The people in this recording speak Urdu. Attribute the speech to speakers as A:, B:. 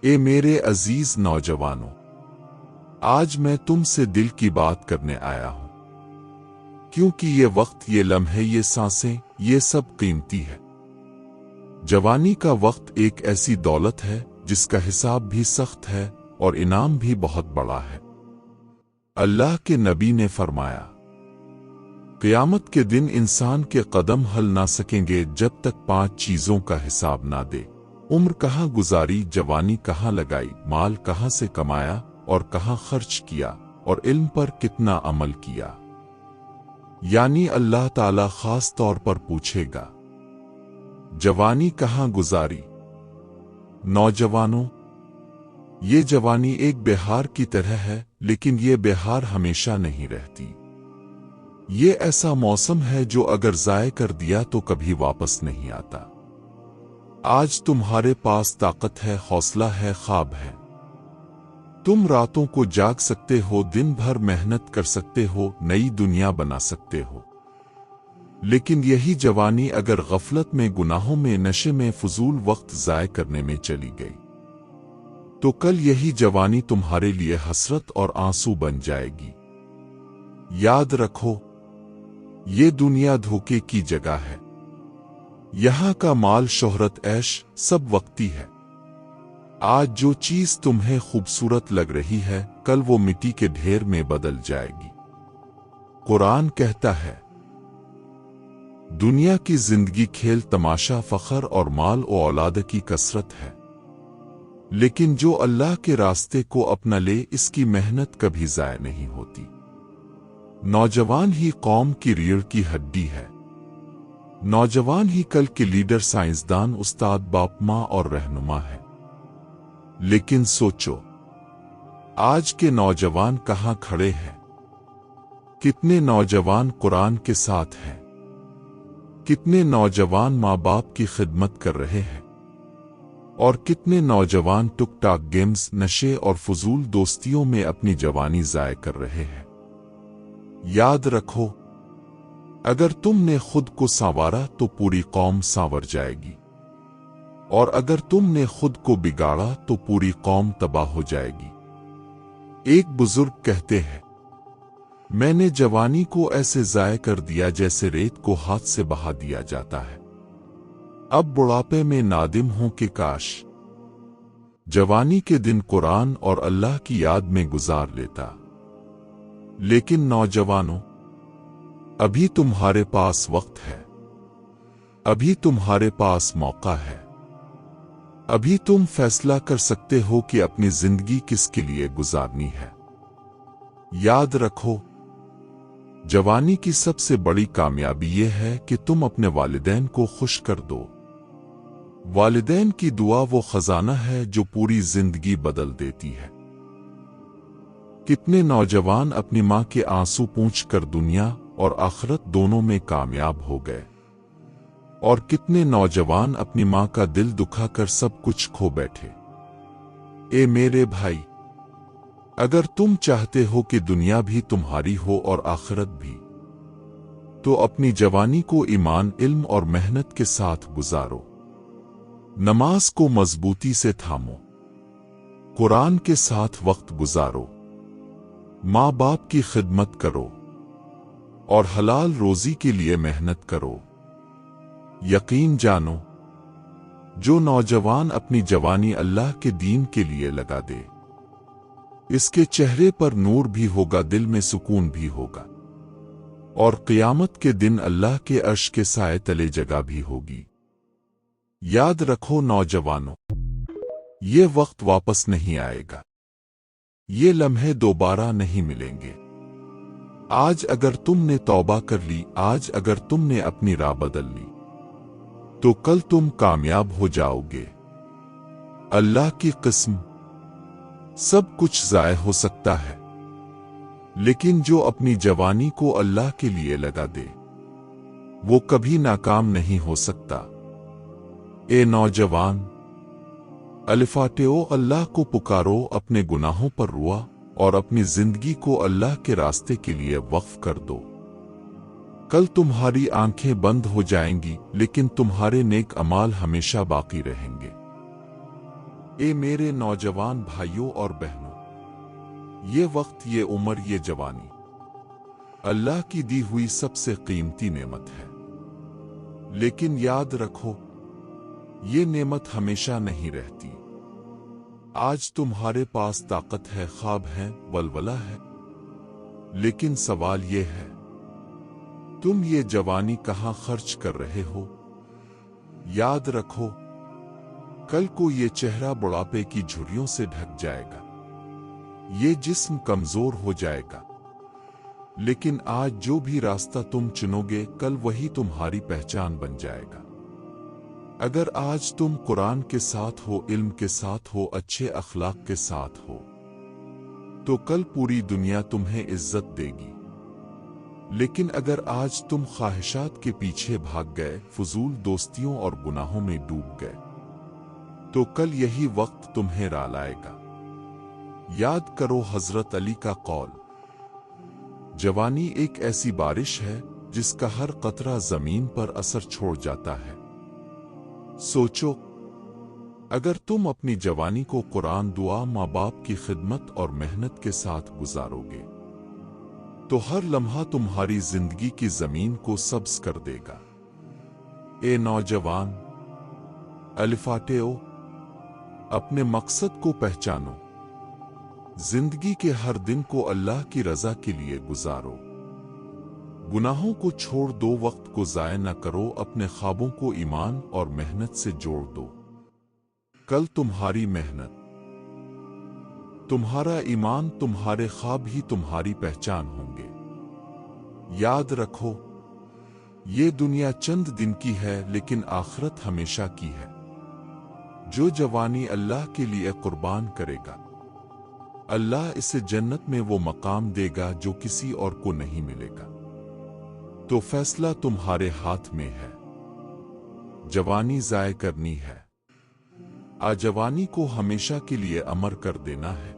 A: اے میرے عزیز نوجوانوں، آج میں تم سے دل کی بات کرنے آیا ہوں، کیونکہ یہ وقت، یہ لمحے، یہ سانسیں، یہ سب قیمتی ہے۔ جوانی کا وقت ایک ایسی دولت ہے جس کا حساب بھی سخت ہے اور انعام بھی بہت بڑا ہے۔ اللہ کے نبی نے فرمایا، قیامت کے دن انسان کے قدم ہل نہ سکیں گے جب تک 5 چیزوں کا حساب نہ دے۔ عمر کہاں گزاری، جوانی کہاں لگائی، مال کہاں سے کمایا اور کہاں خرچ کیا، اور علم پر کتنا عمل کیا۔ یعنی اللہ تعالیٰ خاص طور پر پوچھے گا، جوانی کہاں گزاری؟ نوجوانوں، یہ جوانی ایک بہار کی طرح ہے، لیکن یہ بہار ہمیشہ نہیں رہتی۔ یہ ایسا موسم ہے جو اگر ضائع کر دیا تو کبھی واپس نہیں آتا۔ آج تمہارے پاس طاقت ہے، حوصلہ ہے، خواب ہے۔ تم راتوں کو جاگ سکتے ہو، دن بھر محنت کر سکتے ہو، نئی دنیا بنا سکتے ہو۔ لیکن یہی جوانی اگر غفلت میں، گناہوں میں، نشے میں، فضول وقت ضائع کرنے میں چلی گئی تو کل یہی جوانی تمہارے لیے حسرت اور آنسو بن جائے گی۔ یاد رکھو، یہ دنیا دھوکے کی جگہ ہے۔ یہاں کا مال، شہرت، عیش سب وقتی ہے۔ آج جو چیز تمہیں خوبصورت لگ رہی ہے، کل وہ مٹی کے ڈھیر میں بدل جائے گی۔ قرآن کہتا ہے، دنیا کی زندگی کھیل تماشا، فخر اور مال و اولاد کی کثرت ہے، لیکن جو اللہ کے راستے کو اپنا لے، اس کی محنت کبھی ضائع نہیں ہوتی۔ نوجوان ہی قوم کی ریڑھ کی ہڈی ہے۔ نوجوان ہی کل کے لیڈر، سائنسدان، استاد، باپ، ماں اور رہنما ہے۔ لیکن سوچو، آج کے نوجوان کہاں کھڑے ہیں؟ کتنے نوجوان قرآن کے ساتھ ہیں؟ کتنے نوجوان ماں باپ کی خدمت کر رہے ہیں؟ اور کتنے نوجوان ٹک ٹاک، گیمز، نشے اور فضول دوستیوں میں اپنی جوانی ضائع کر رہے ہیں؟ یاد رکھو، اگر تم نے خود کو سنوارا تو پوری قوم سنور جائے گی، اور اگر تم نے خود کو بگاڑا تو پوری قوم تباہ ہو جائے گی۔ ایک بزرگ کہتے ہیں، میں نے جوانی کو ایسے ضائع کر دیا جیسے ریت کو ہاتھ سے بہا دیا جاتا ہے۔ اب بڑھاپے میں نادم ہوں کہ کاش جوانی کے دن قرآن اور اللہ کی یاد میں گزار لیتا۔ لیکن نوجوانوں، ابھی تمہارے پاس وقت ہے، ابھی تمہارے پاس موقع ہے، ابھی تم فیصلہ کر سکتے ہو کہ اپنی زندگی کس کے لیے گزارنی ہے۔ یاد رکھو، جوانی کی سب سے بڑی کامیابی یہ ہے کہ تم اپنے والدین کو خوش کر دو۔ والدین کی دعا وہ خزانہ ہے جو پوری زندگی بدل دیتی ہے۔ کتنے نوجوان اپنی ماں کے آنسو پونچھ کر دنیا اور آخرت دونوں میں کامیاب ہو گئے، اور کتنے نوجوان اپنی ماں کا دل دکھا کر سب کچھ کھو بیٹھے۔ اے میرے بھائی، اگر تم چاہتے ہو کہ دنیا بھی تمہاری ہو اور آخرت بھی، تو اپنی جوانی کو ایمان، علم اور محنت کے ساتھ گزارو۔ نماز کو مضبوطی سے تھامو، قرآن کے ساتھ وقت گزارو، ماں باپ کی خدمت کرو، اور حلال روزی کے لیے محنت کرو۔ یقین جانو، جو نوجوان اپنی جوانی اللہ کے دین کے لیے لگا دے، اس کے چہرے پر نور بھی ہوگا، دل میں سکون بھی ہوگا، اور قیامت کے دن اللہ کے عرش کے سائے تلے جگہ بھی ہوگی۔ یاد رکھو نوجوانوں، یہ وقت واپس نہیں آئے گا، یہ لمحے دوبارہ نہیں ملیں گے۔ آج اگر تم نے توبہ کر لی، آج اگر تم نے اپنی راہ بدل لی، تو کل تم کامیاب ہو جاؤ گے۔ اللہ کی قسم، سب کچھ ضائع ہو سکتا ہے، لیکن جو اپنی جوانی کو اللہ کے لیے لگا دے، وہ کبھی ناکام نہیں ہو سکتا۔ اے نوجوان، الفاٹو اللہ کو پکارو، اپنے گناہوں پر روا اور اپنی زندگی کو اللہ کے راستے کے لیے وقف کر دو۔ کل تمہاری آنکھیں بند ہو جائیں گی، لیکن تمہارے نیک اعمال ہمیشہ باقی رہیں گے۔ اے میرے نوجوان بھائیوں اور بہنوں، یہ وقت، یہ عمر، یہ جوانی اللہ کی دی ہوئی سب سے قیمتی نعمت ہے۔ لیکن یاد رکھو، یہ نعمت ہمیشہ نہیں رہتی۔ آج تمہارے پاس طاقت ہے، خواب ہے، ولولہ ہے، لیکن سوال یہ ہے، تم یہ جوانی کہاں خرچ کر رہے ہو؟ یاد رکھو، کل کو یہ چہرہ بڑھاپے کی جھریوں سے ڈھک جائے گا، یہ جسم کمزور ہو جائے گا، لیکن آج جو بھی راستہ تم چنو گے کل وہی تمہاری پہچان بن جائے گا۔ اگر آج تم قرآن کے ساتھ ہو، علم کے ساتھ ہو، اچھے اخلاق کے ساتھ ہو، تو کل پوری دنیا تمہیں عزت دے گی۔ لیکن اگر آج تم خواہشات کے پیچھے بھاگ گئے، فضول دوستیوں اور گناہوں میں ڈوب گئے، تو کل یہی وقت تمہیں را لائے گا۔ یاد کرو حضرت علی کا قول، جوانی ایک ایسی بارش ہے جس کا ہر قطرہ زمین پر اثر چھوڑ جاتا ہے۔ سوچو، اگر تم اپنی جوانی کو قرآن، دعا، ماں باپ کی خدمت اور محنت کے ساتھ گزارو گے تو ہر لمحہ تمہاری زندگی کی زمین کو سبز کر دے گا۔ اے نوجوان، الفاٹیو، اپنے مقصد کو پہچانو، زندگی کے ہر دن کو اللہ کی رضا کے لیے گزارو، گناہوں کو چھوڑ دو، وقت کو ضائع نہ کرو، اپنے خوابوں کو ایمان اور محنت سے جوڑ دو۔ کل تمہاری محنت، تمہارا ایمان، تمہارے خواب ہی تمہاری پہچان ہوں گے۔ یاد رکھو، یہ دنیا چند دن کی ہے لیکن آخرت ہمیشہ کی ہے۔ جو جوانی اللہ کے لیے قربان کرے گا، اللہ اسے جنت میں وہ مقام دے گا جو کسی اور کو نہیں ملے گا۔ تو فیصلہ تمہارے ہاتھ میں ہے، جوانی ضائع کرنی ہے، آجوانی کو ہمیشہ کے لیے امر کر دینا ہے۔